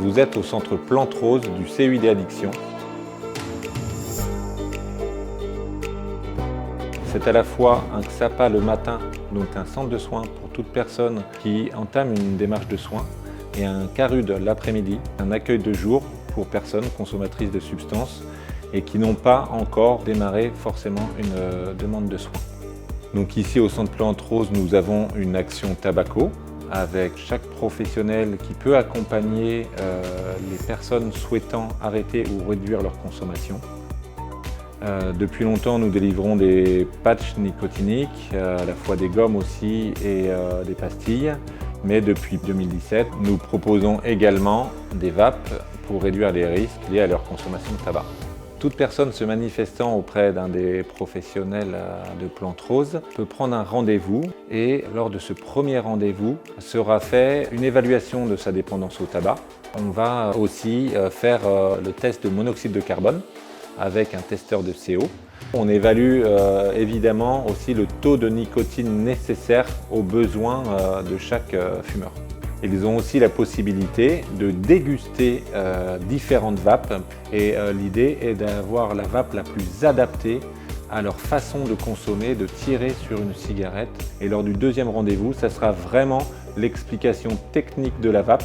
Vous êtes au centre Plante Rose du CUID Addiction. C'est à la fois un XAPA le matin, donc un centre de soins pour toute personne qui entame une démarche de soins, et un CARUD l'après-midi, un accueil de jour pour personnes consommatrices de substances et qui n'ont pas encore démarré forcément une demande de soins. Donc ici au centre Plante Rose, nous avons une action Tabaco avec chaque professionnel qui peut accompagner les personnes souhaitant arrêter ou réduire leur consommation. Depuis longtemps, nous délivrons des patchs nicotiniques, à la fois des gommes aussi et des pastilles. Mais depuis 2017, nous proposons également des vapes pour réduire les risques liés à leur consommation de tabac. Toute personne se manifestant auprès d'un des professionnels de Plante Rose peut prendre un rendez-vous et lors de ce premier rendez-vous sera fait une évaluation de sa dépendance au tabac. On va aussi faire le test de monoxyde de carbone avec un testeur de CO. On évalue évidemment aussi le taux de nicotine nécessaire aux besoins de chaque fumeur. Ils ont aussi la possibilité de déguster différentes vapes et l'idée est d'avoir la vape la plus adaptée à leur façon de consommer, de tirer sur une cigarette. Et lors du deuxième rendez-vous, ça sera vraiment l'explication technique de la vape.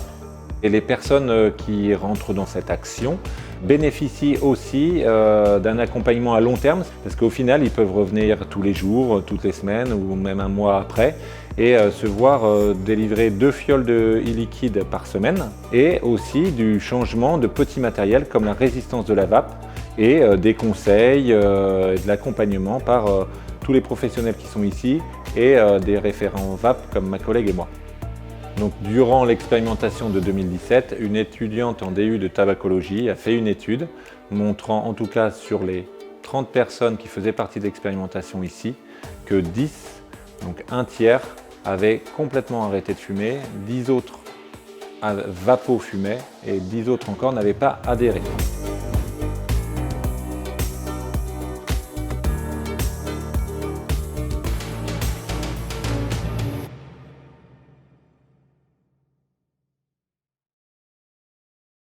Et les personnes qui rentrent dans cette action bénéficient aussi d'un accompagnement à long terme parce qu'au final, ils peuvent revenir tous les jours, toutes les semaines ou même un mois après et se voir délivrer 2 fioles de e-liquide par semaine et aussi du changement de petits matériels comme la résistance de la vape et des conseils et de l'accompagnement par tous les professionnels qui sont ici et des référents vape comme ma collègue et moi. Donc, durant l'expérimentation de 2017, une étudiante en DU de tabacologie a fait une étude montrant, en tout cas sur les 30 personnes qui faisaient partie de l'expérimentation ici, que 10, donc un tiers, avaient complètement arrêté de fumer, 10 autres vapo-fumaient et 10 autres encore n'avaient pas adhéré.